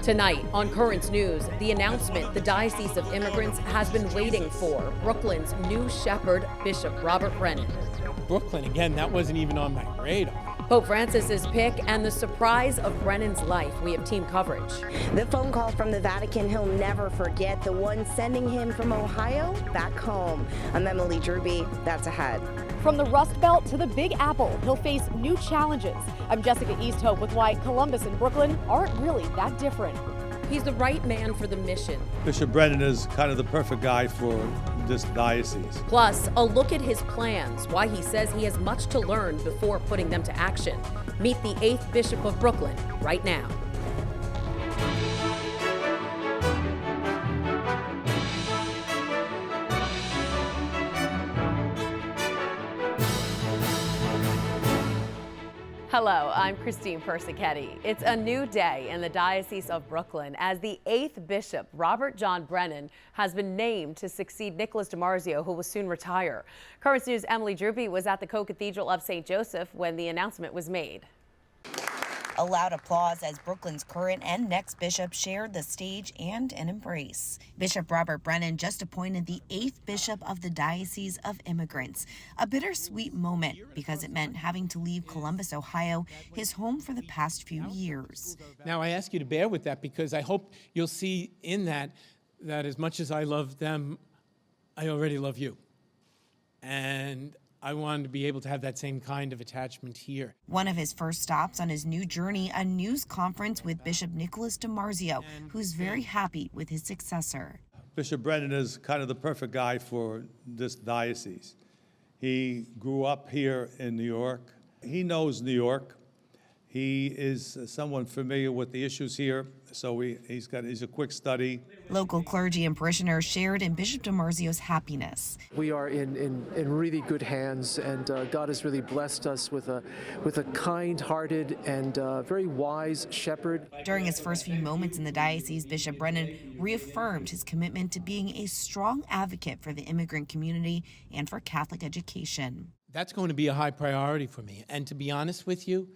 Tonight on Currents News, the announcement the Diocese of Immigrants has been waiting for. Brooklyn's new shepherd, Bishop Robert Brennan. Brooklyn, again, that wasn't even on my radar. Pope Francis's pick and the surprise of Brennan's life. We have team coverage. The phone call from the Vatican he'll never forget, the one sending him from Ohio back home. I'm Emily Druby. That's ahead. From the Rust Belt to the Big Apple, he'll face new challenges. I'm Jessica Easthope with why Columbus and Brooklyn aren't really that different. He's the right man for the mission. Bishop Brennan is kind of the perfect guy for this diocese. Plus, a look at his plans, why he says he has much to learn before putting them to action. Meet the 8th Bishop of Brooklyn right now. Hello, I'm Christine Persichetti. It's a new day in the Diocese of Brooklyn as the 8th Bishop, Robert John Brennan, has been named to succeed Nicholas Demarzio, who will soon retire. Currents News' Emily Druby was at the Co-Cathedral of St. Joseph when the announcement was made. A loud applause as Brooklyn's current and next bishop shared the stage and an embrace. Bishop Robert Brennan just appointed the 8th bishop of the Diocese of Immigrants. A bittersweet moment because it meant having to leave Columbus, Ohio, his home for the past few years. Now, I ask you to bear with that because I hope you'll see in that as much as I love them, I already love you. And I wanted to be able to have that same kind of attachment here. One of his first stops on his new journey, a news conference with Bishop Nicholas Demarzio, who's very happy with his successor. Bishop Brennan is kind of the perfect guy for this diocese. He grew up here in New York. He knows New York. He is someone familiar with the issues here, so he's a quick study. Local clergy and parishioners shared in Bishop Demarzio's happiness. We are in really good hands, and God has really blessed us with a kind-hearted and very wise shepherd. During his first few moments in the diocese, Bishop Brennan reaffirmed his commitment to being a strong advocate for the immigrant community and for Catholic education. That's going to be a high priority for me. And to be honest with you,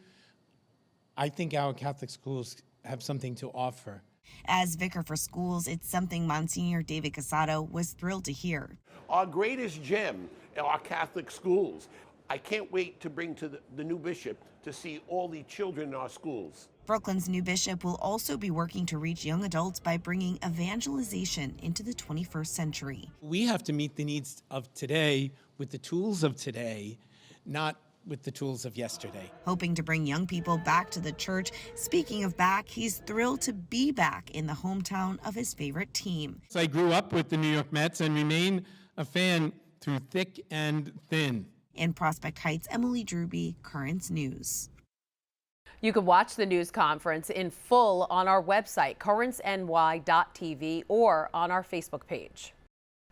I think our Catholic schools have something to offer. As vicar for schools, it's something Monsignor David Casado was thrilled to hear. Our greatest gem are our Catholic schools. I can't wait to bring to the new bishop to see all the children in our schools. Brooklyn's new bishop will also be working to reach young adults by bringing evangelization into the 21st century. We have to meet the needs of today with the tools of today, not with the tools of yesterday. Hoping to bring young people back to the church. Speaking of back, he's thrilled to be back in the hometown of his favorite team. I grew up with the New York Mets and remain a fan through thick and thin. In Prospect Heights, Emily Druby, Currents News. You can watch the news conference in full on our website, currentsny.tv, or on our Facebook page.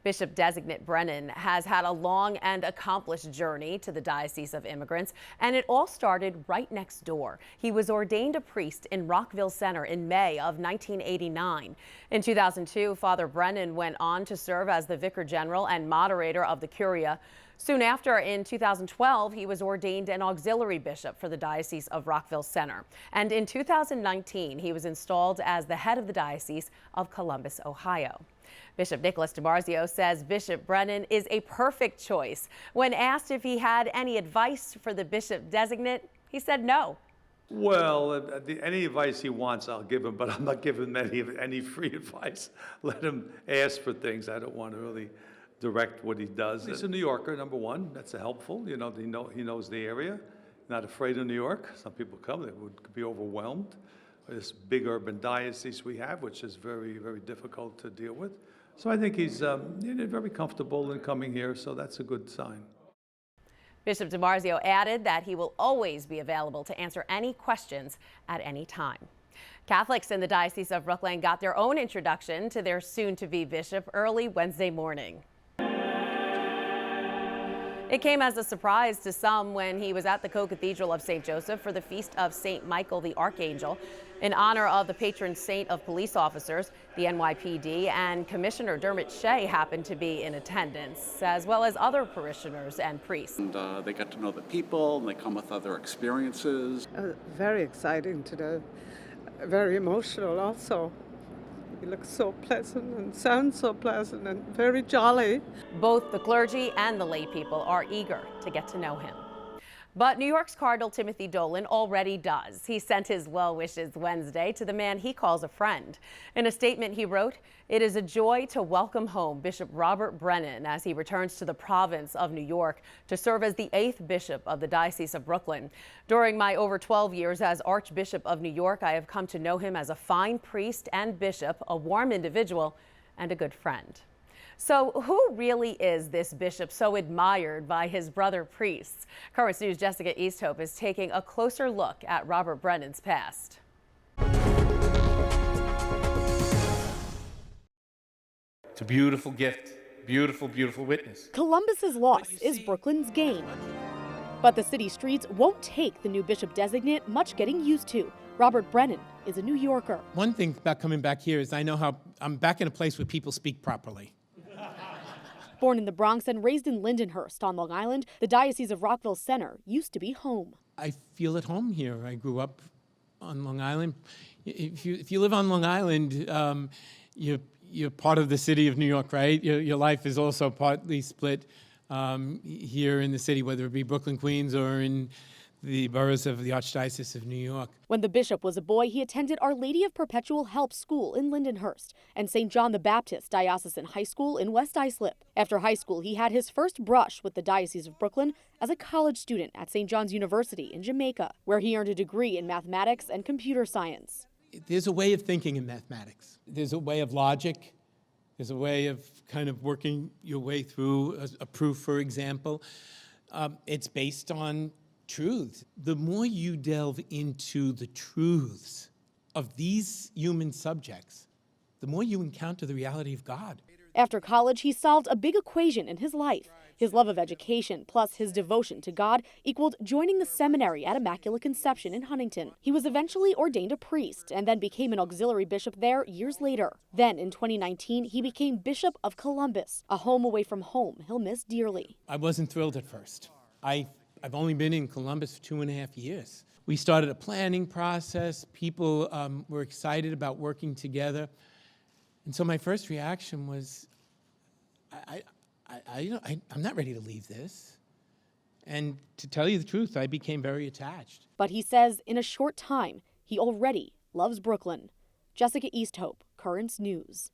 Bishop Designate Brennan has had a long and accomplished journey to the Diocese of Immigrants, and it all started right next door. He was ordained a priest in Rockville Center in May of 1989. In 2002, Father Brennan went on to serve as the Vicar General and moderator of the Curia. Soon after, in 2012, he was ordained an auxiliary bishop for the Diocese of Rockville Center. And in 2019, he was installed as the head of the Diocese of Columbus, Ohio. Bishop Nicholas Demarzio says Bishop Brennan is a perfect choice. When asked if he had any advice for the bishop designate, he said no. Well, any advice he wants, I'll give him, but I'm not giving him any free advice. Let him ask for things. I don't want to really direct what he does. He's a New Yorker, number one. That's helpful. He knows the area. Not afraid of New York. Some people come, they would be overwhelmed. This big urban diocese we have, which is very, very difficult to deal with. So I think he's very comfortable in coming here, so that's a good sign. Bishop Demarzio added that he will always be available to answer any questions at any time. Catholics in the Diocese of Brooklyn got their own introduction to their soon-to-be bishop early Wednesday morning. It came as a surprise to some when he was at the Co-Cathedral of St. Joseph for the feast of St. Michael the Archangel. In honor of the patron saint of police officers, the NYPD and Commissioner Dermot Shea happened to be in attendance, as well as other parishioners and priests. And they get to know the people, and they come with other experiences. Very exciting to know very emotional also. He looks so pleasant and sounds so pleasant and very jolly. Both the clergy and the lay people are eager to get to know him. But New York's Cardinal Timothy Dolan already does. He sent his well wishes Wednesday to the man he calls a friend. In a statement he wrote, "It is a joy to welcome home Bishop Robert Brennan as he returns to the province of New York to serve as the 8th bishop of the Diocese of Brooklyn. During my over 12 years as Archbishop of New York, I have come to know him as a fine priest and bishop, a warm individual, and a good friend." So who really is this bishop so admired by his brother priests? Currents News' Jessica Easthope is taking a closer look at Robert Brennan's past. It's a beautiful gift, beautiful, beautiful witness. Columbus's loss is Brooklyn's gain. But the city streets won't take the new bishop designate much getting used to. Robert Brennan is a New Yorker. One thing about coming back here is I know how I'm back in a place where people speak properly. Born in the Bronx and raised in Lindenhurst on Long Island, the Diocese of Rockville Center used to be home. I feel at home here. I grew up on Long Island. If you live on Long Island, you're part of the city of New York, right? Your life is also partly split here in the city, whether it be Brooklyn, Queens, or in the boroughs of the Archdiocese of New York. When the bishop was a boy, he attended Our Lady of Perpetual Help School in Lindenhurst and St. John the Baptist Diocesan High School in West Islip. After high school, he had his first brush with the Diocese of Brooklyn as a college student at St. John's University in Jamaica, where he earned a degree in mathematics and computer science. There's a way of thinking in mathematics. There's a way of logic. There's a way of kind of working your way through a proof, for example. It's based on truths. The more you delve into the truths of these human subjects, the more you encounter the reality of God. After college, he solved a big equation in his life. His love of education plus his devotion to God equaled joining the seminary at Immaculate Conception in Huntington. He was eventually ordained a priest and then became an auxiliary bishop there years later. Then in 2019, he became Bishop of Columbus, a home away from home he'll miss dearly. I wasn't thrilled at first. I've only been in Columbus for 2.5 years. We started a planning process. People were excited about working together. And so my first reaction was, I'm not ready to leave this. And to tell you the truth, I became very attached. But he says in a short time, he already loves Brooklyn. Jessica Easthope, Currents News.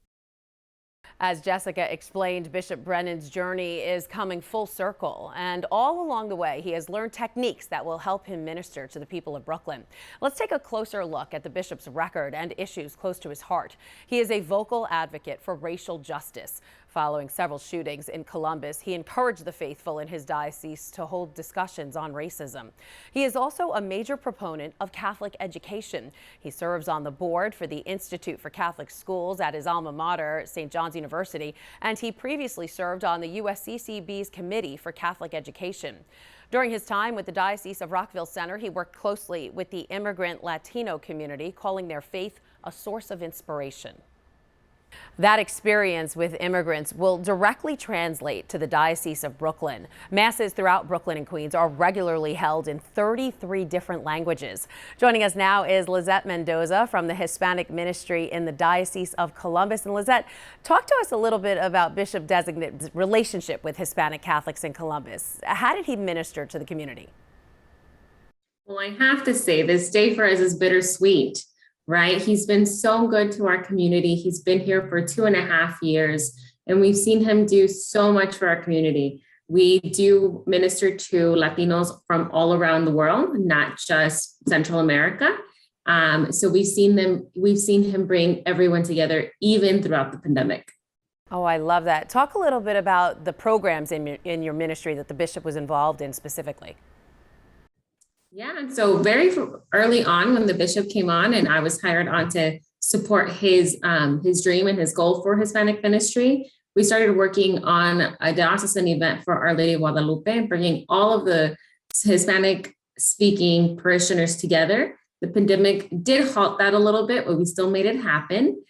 As Jessica explained, Bishop Brennan's journey is coming full circle, and all along the way, he has learned techniques that will help him minister to the people of Brooklyn. Let's take a closer look at the bishop's record and issues close to his heart. He is a vocal advocate for racial justice. Following several shootings in Columbus, he encouraged the faithful in his diocese to hold discussions on racism. He is also a major proponent of Catholic education. He serves on the board for the Institute for Catholic Schools at his alma mater, St. John's University, and he previously served on the USCCB's Committee for Catholic Education. During his time with the Diocese of Rockville Center, he worked closely with the immigrant Latino community, calling their faith a source of inspiration. That experience with immigrants will directly translate to the Diocese of Brooklyn. Masses throughout Brooklyn and Queens are regularly held in 33 different languages. Joining us now is Lizette Mendoza from the Hispanic Ministry in the Diocese of Columbus. And Lizette, talk to us a little bit about Bishop Designate's relationship with Hispanic Catholics in Columbus. How did he minister to the community? Well, I have to say this day for us is bittersweet. Right? He's been so good to our community. He's been here for 2.5 years, and we've seen him do so much for our community. We do minister to Latinos from all around the world, not just Central America. So we've seen him bring everyone together, even throughout the pandemic. Oh, I love that. Talk a little bit about the programs in your ministry that the bishop was involved in specifically. Yeah, so very early on when the bishop came on and I was hired on to support his dream and his goal for Hispanic ministry, we started working on a diocesan event for Our Lady of Guadalupe, bringing all of the Hispanic speaking parishioners together. The pandemic did halt that a little bit, but we still made it happen.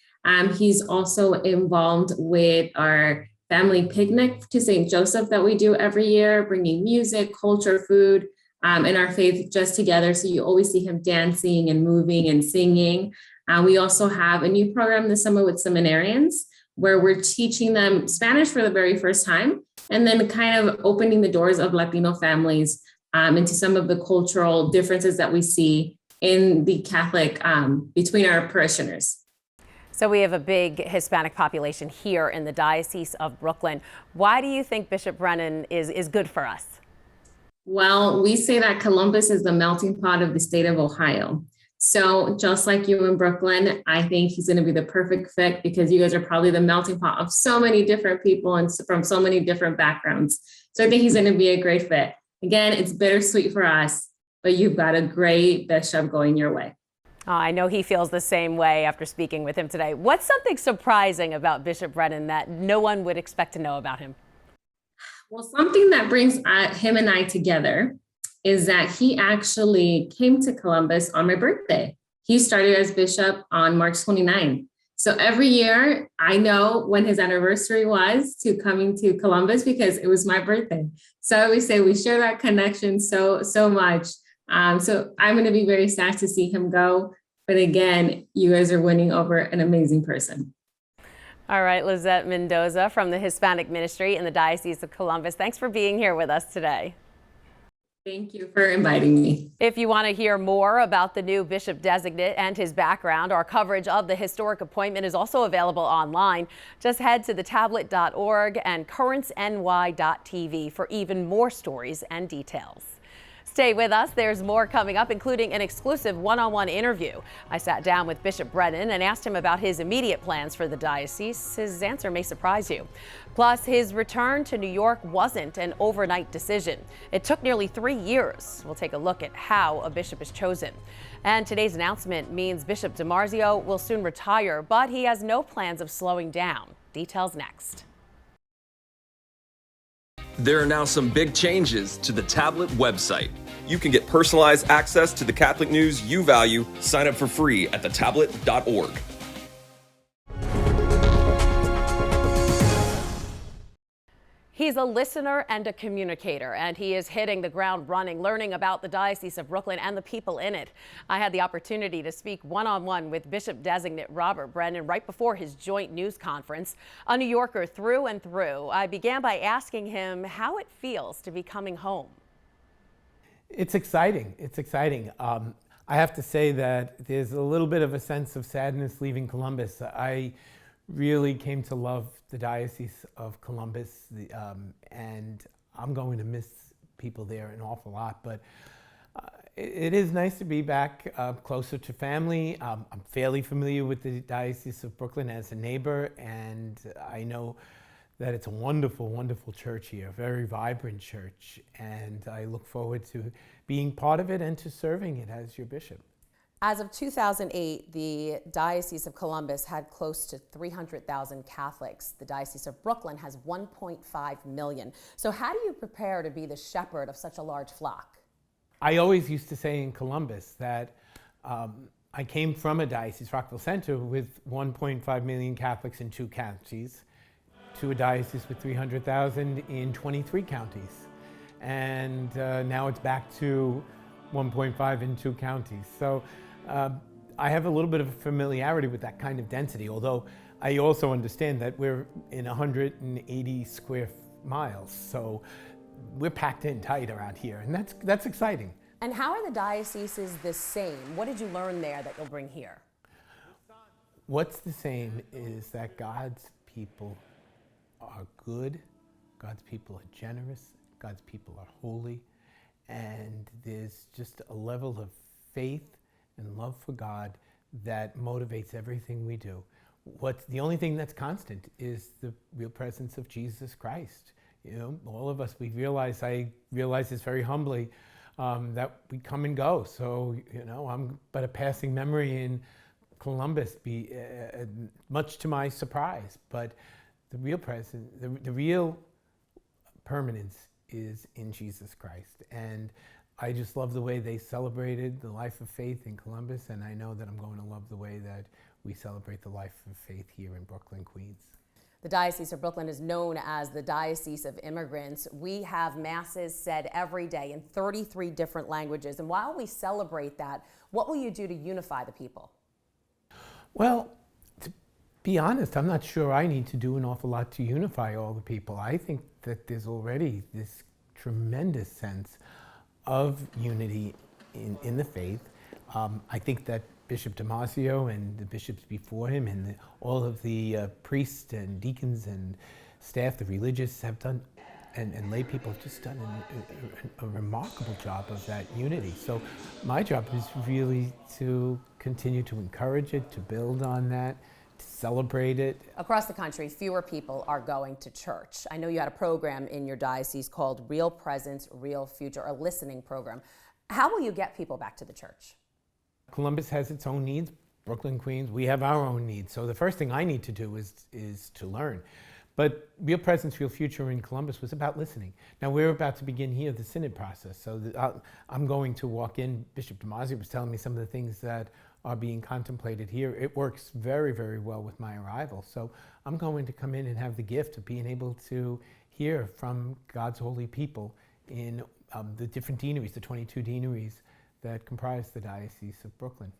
He's also involved with our family picnic to St. Joseph that we do every year, bringing music, culture, food, and our faith just together. So you always see him dancing and moving and singing. We also have a new program this summer with seminarians where we're teaching them Spanish for the very first time, and then kind of opening the doors of Latino families into some of the cultural differences that we see in the Catholic, between our parishioners. So we have a big Hispanic population here in the Diocese of Brooklyn. Why do you think Bishop Brennan is good for us? Well, we say that Columbus is the melting pot of the state of Ohio. So just like you in Brooklyn, I think he's going to be the perfect fit because you guys are probably the melting pot of so many different people and from so many different backgrounds. So I think he's going to be a great fit. Again, it's bittersweet for us, but you've got a great bishop going your way. I know he feels the same way after speaking with him today. What's something surprising about Bishop Brennan that no one would expect to know about him? Well, something that brings him and I together is that he actually came to Columbus on my birthday. He started as bishop on March 29. So every year I know when his anniversary was to coming to Columbus because it was my birthday. So I always say we share that connection so much. So I'm going to be very sad to see him go. But again, you guys are winning over an amazing person. All right, Lizette Mendoza from the Hispanic Ministry in the Diocese of Columbus. Thanks for being here with us today. Thank you for inviting me. If you want to hear more about the new bishop designate and his background, our coverage of the historic appointment is also available online. Just head to thetablet.org and currentsny.tv for even more stories and details. Stay with us. There's more coming up, including an exclusive one-on-one interview. I sat down with Bishop Brennan and asked him about his immediate plans for the diocese. His answer may surprise you. Plus, his return to New York wasn't an overnight decision. It took nearly 3 years. We'll take a look at how a bishop is chosen. And today's announcement means Bishop Demarzio will soon retire, but he has no plans of slowing down. Details next. There are now some big changes to the tablet website. You can get personalized access to the Catholic news you value. Sign up for free at thetablet.org. He's a listener and a communicator, and he is hitting the ground running, learning about the Diocese of Brooklyn and the people in it. I had the opportunity to speak one-on-one with Bishop Designate Robert Brennan right before his joint news conference. A New Yorker through and through, I began by asking him how it feels to be coming home. It's exciting. It's exciting. I have to say that there's a little bit of a sense of sadness leaving Columbus. I really came to love the Diocese of Columbus, and I'm going to miss people there an awful lot, but it is nice to be back closer to family. I'm fairly familiar with the Diocese of Brooklyn as a neighbor, and I know that it's a wonderful, wonderful church here, a very vibrant church, and I look forward to being part of it and to serving it as your bishop. As of 2008, the Diocese of Columbus had close to 300,000 Catholics. The Diocese of Brooklyn has 1.5 million. So how do you prepare to be the shepherd of such a large flock? I always used to say in Columbus that I came from a diocese, Rockville Center, with 1.5 million Catholics in 2 counties, to a diocese with 300,000 in 23 counties. And now it's back to 1.5 in 2 counties. So I have a little bit of familiarity with that kind of density, although I also understand that we're in 180 square miles, so we're packed in tight around here, and that's exciting. And how are the dioceses the same? What did you learn there that you'll bring here? What's the same is that God's people are good, God's people are generous, God's people are holy, and there's just a level of faith and love for God that motivates everything we do. The only thing that's constant is the real presence of Jesus Christ. You know, all of us, I realize this very humbly, that we come and go. So, you know, I'm but a passing memory in Columbus, much to my surprise. But the real presence, the real permanence is in Jesus Christ. And I just love the way they celebrated the life of faith in Columbus, and I know that I'm going to love the way that we celebrate the life of faith here in Brooklyn, Queens. The Diocese of Brooklyn is known as the Diocese of Immigrants. We have masses said every day in 33 different languages. And while we celebrate that, what will you do to unify the people? Well, to be honest, I'm not sure I need to do an awful lot to unify all the people. I think that there's already this tremendous sense of unity in the faith. I think that Bishop Demarzio and the bishops before him and all of the priests and deacons and staff, the religious, have done, and lay people have just done a remarkable job of that unity. So my job is really to continue to encourage it, to build on that, to celebrate it. Across the country, fewer people are going to church. I know you had a program in your diocese called Real Presence, Real Future, a listening program. How will you get people back to the church? Columbus has its own needs. Brooklyn, Queens, we have our own needs. So the first thing I need to do is to learn. But Real Presence, Real Future in Columbus was about listening. Now we're about to begin here the synod process. So I'm going to walk in. Bishop Demarzio was telling me some of the things that are being contemplated here. It works very, very well with my arrival. So I'm going to come in and have the gift of being able to hear from God's holy people in the different deaneries, the 22 deaneries that comprise the Diocese of Brooklyn.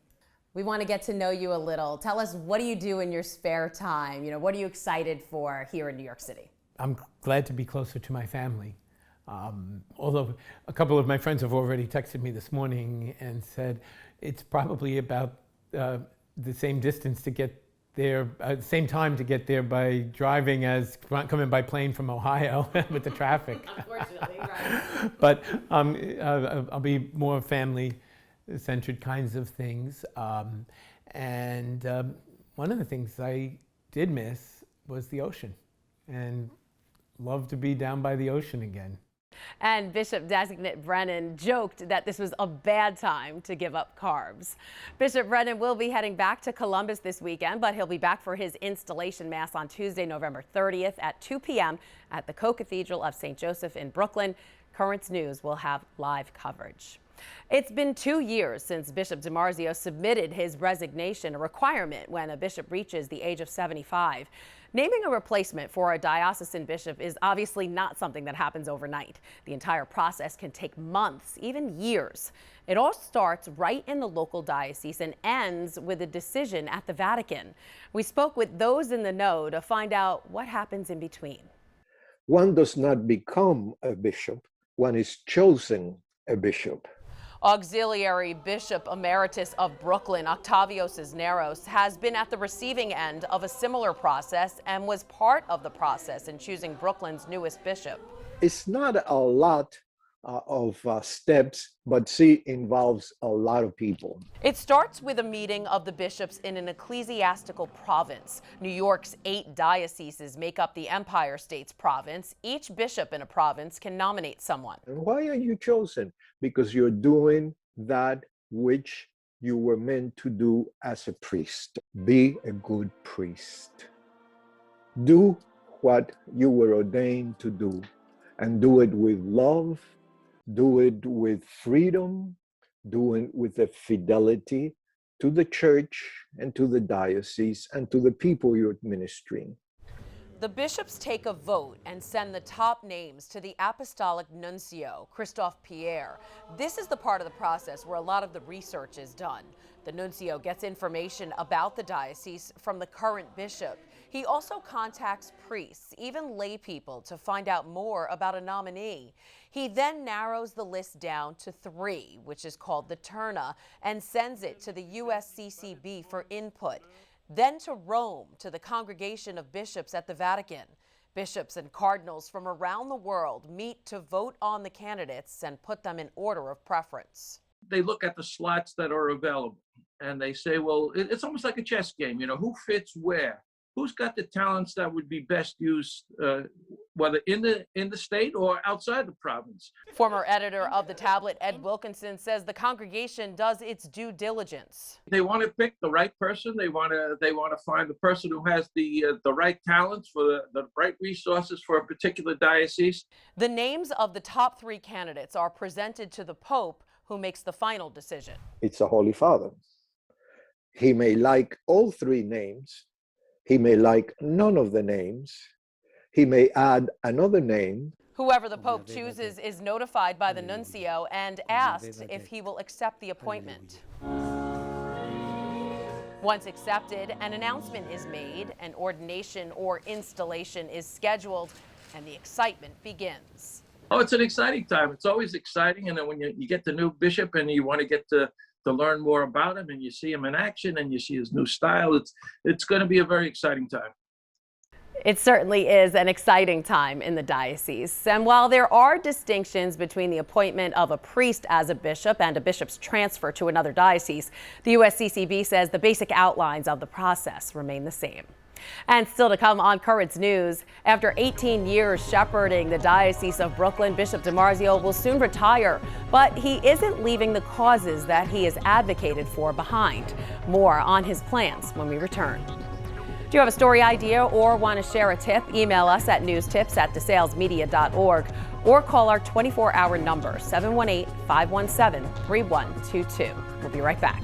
We want to get to know you a little. Tell us, what do you do in your spare time? What are you excited for here in New York City? I'm glad to be closer to my family. Although a couple of my friends have already texted me this morning and said it's probably about the same distance to get there, same time to get there by driving as coming by plane from Ohio with the traffic. Unfortunately, right. But I'll be more family-centered kinds of things. And one of the things I did miss was the ocean, and love to be down by the ocean again. And Bishop Designate Brennan joked that this was a bad time to give up carbs. Bishop Brennan will be heading back to Columbus this weekend, but he'll be back for his installation mass on Tuesday, November 30th at 2 p.m. at the Co-Cathedral of St. Joseph in Brooklyn. Currents News will have live coverage. It's been 2 years since Bishop Demarzio submitted his resignation, a requirement when a bishop reaches the age of 75. Naming a replacement for a diocesan bishop is obviously not something that happens overnight. The entire process can take months, even years. It all starts right in the local diocese and ends with a decision at the Vatican. We spoke with those in the know to find out what happens in between. One does not become a bishop, one is chosen a bishop. Auxiliary Bishop Emeritus of Brooklyn, Octavio Cisneros, has been at the receiving end of a similar process and was part of the process in choosing Brooklyn's newest bishop. It's not a lot of steps, but involves a lot of people. It starts with a meeting of the bishops in an ecclesiastical province. New York's 8 dioceses make up the Empire State's province. Each bishop in a province can nominate someone. And why are you chosen? Because you're doing that which you were meant to do as a priest. Be a good priest. Do what you were ordained to do, and do it with love, do it with freedom, do it with a fidelity to the church and to the diocese and to the people you're administering. The bishops take a vote and send the top names to the Apostolic Nuncio, Christophe Pierre. This is the part of the process where a lot of the research is done. The nuncio gets information about the diocese from the current bishop. He also contacts priests, even lay people, to find out more about a nominee. He then narrows the list down to 3, which is called the Terna, and sends it to the USCCB for input. Then to Rome, to the Congregation of Bishops at the Vatican. Bishops and cardinals from around the world meet to vote on the candidates and put them in order of preference. They look at the slots that are available and they say, well, it's almost like a chess game, who fits where? Who's got the talents that would be best used, whether in the state or outside the province? Former editor of The Tablet, Ed Wilkinson, says the congregation does its due diligence. They want to pick the right person. They want to find the person who has the right talents for the right resources for a particular diocese. The names of the top 3 candidates are presented to the Pope, who makes the final decision. It's a Holy Father. He may like all 3 names. He may like none of the names. He may add another name. Whoever the Pope chooses is notified by the nuncio and asked if he will accept the appointment. Once accepted, an announcement is made, an ordination or installation is scheduled, and the excitement begins. Oh, it's an exciting time. It's always exciting. And then when you get the new bishop and you want to get to learn more about him and you see him in action and you see his new style, it's going to be a very exciting time. It certainly is an exciting time in the diocese. And while there are distinctions between the appointment of a priest as a bishop and a bishop's transfer to another diocese, the USCCB says the basic outlines of the process remain the same. And still to come on Currents News, after 18 years shepherding the Diocese of Brooklyn, Bishop Demarzio will soon retire, but he isn't leaving the causes that he has advocated for behind. More on his plans when we return. Do you have a story idea or want to share a tip? Email us at newstips@desalesmedia.org or call our 24-hour number, 718-517-3122. We'll be right back.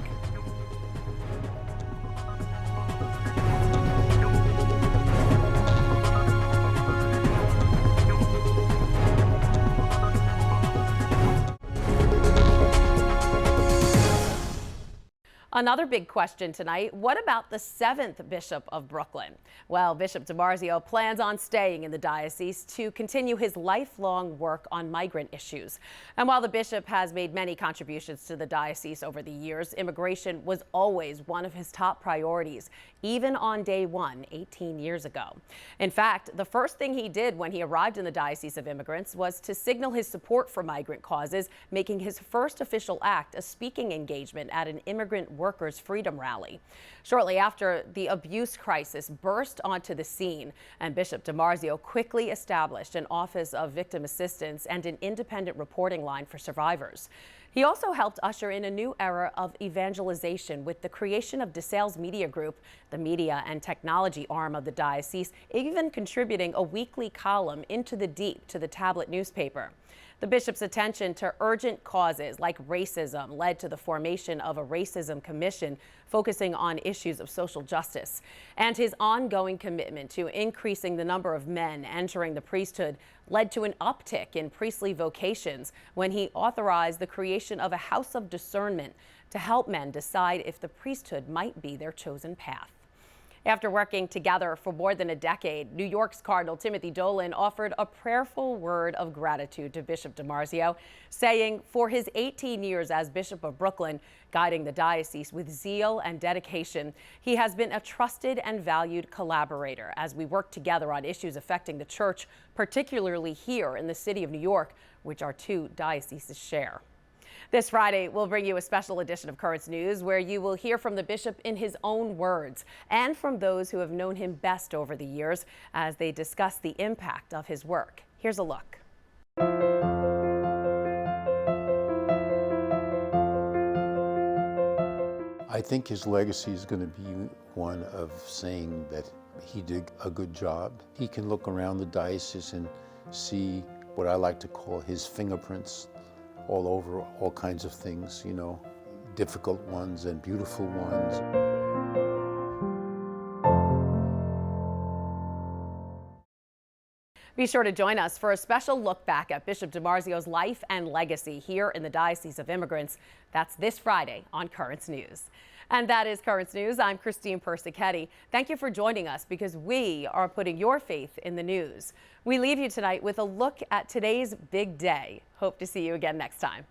Another big question tonight, what about the 7th Bishop of Brooklyn? Well, Bishop Demarzio plans on staying in the diocese to continue his lifelong work on migrant issues. And while the bishop has made many contributions to the diocese over the years, immigration was always one of his top priorities, even on day one, 18 years ago. In fact, the first thing he did when he arrived in the Diocese of Immigrants was to signal his support for migrant causes, making his first official act a speaking engagement at an immigrant workers' freedom rally. Shortly after, the abuse crisis burst onto the scene, and Bishop Demarzio quickly established an Office of Victim Assistance and an independent reporting line for survivors. He also helped usher in a new era of evangelization with the creation of DeSales Media Group, the media and technology arm of the diocese, even contributing a weekly column Into the Deep to the tablet newspaper. The bishop's attention to urgent causes like racism led to the formation of a racism commission focusing on issues of social justice. And his ongoing commitment to increasing the number of men entering the priesthood led to an uptick in priestly vocations when he authorized the creation of a house of discernment to help men decide if the priesthood might be their chosen path. After working together for more than a decade, New York's Cardinal Dolan offered a prayerful word of gratitude to Bishop Demarzio, saying for his 18 years as Bishop of Brooklyn, guiding the diocese with zeal and dedication, he has been a trusted and valued collaborator as we work together on issues affecting the church, particularly here in the city of New York, which our two dioceses share. This Friday, we'll bring you a special edition of Currents News where you will hear from the bishop in his own words and from those who have known him best over the years as they discuss the impact of his work. Here's a look. I think his legacy is going to be one of saying that he did a good job. He can look around the diocese and see what I like to call his fingerprints all over all kinds of things, you know, difficult ones and beautiful ones. Be sure to join us for a special look back at Bishop Demarzio's life and legacy here in the Diocese of Immigrants. That's this Friday on Currents News. And that is Currents News. I'm Christine Persichetti. Thank you for joining us because we are putting your faith in the news. We leave you tonight with a look at today's big day. Hope to see you again next time.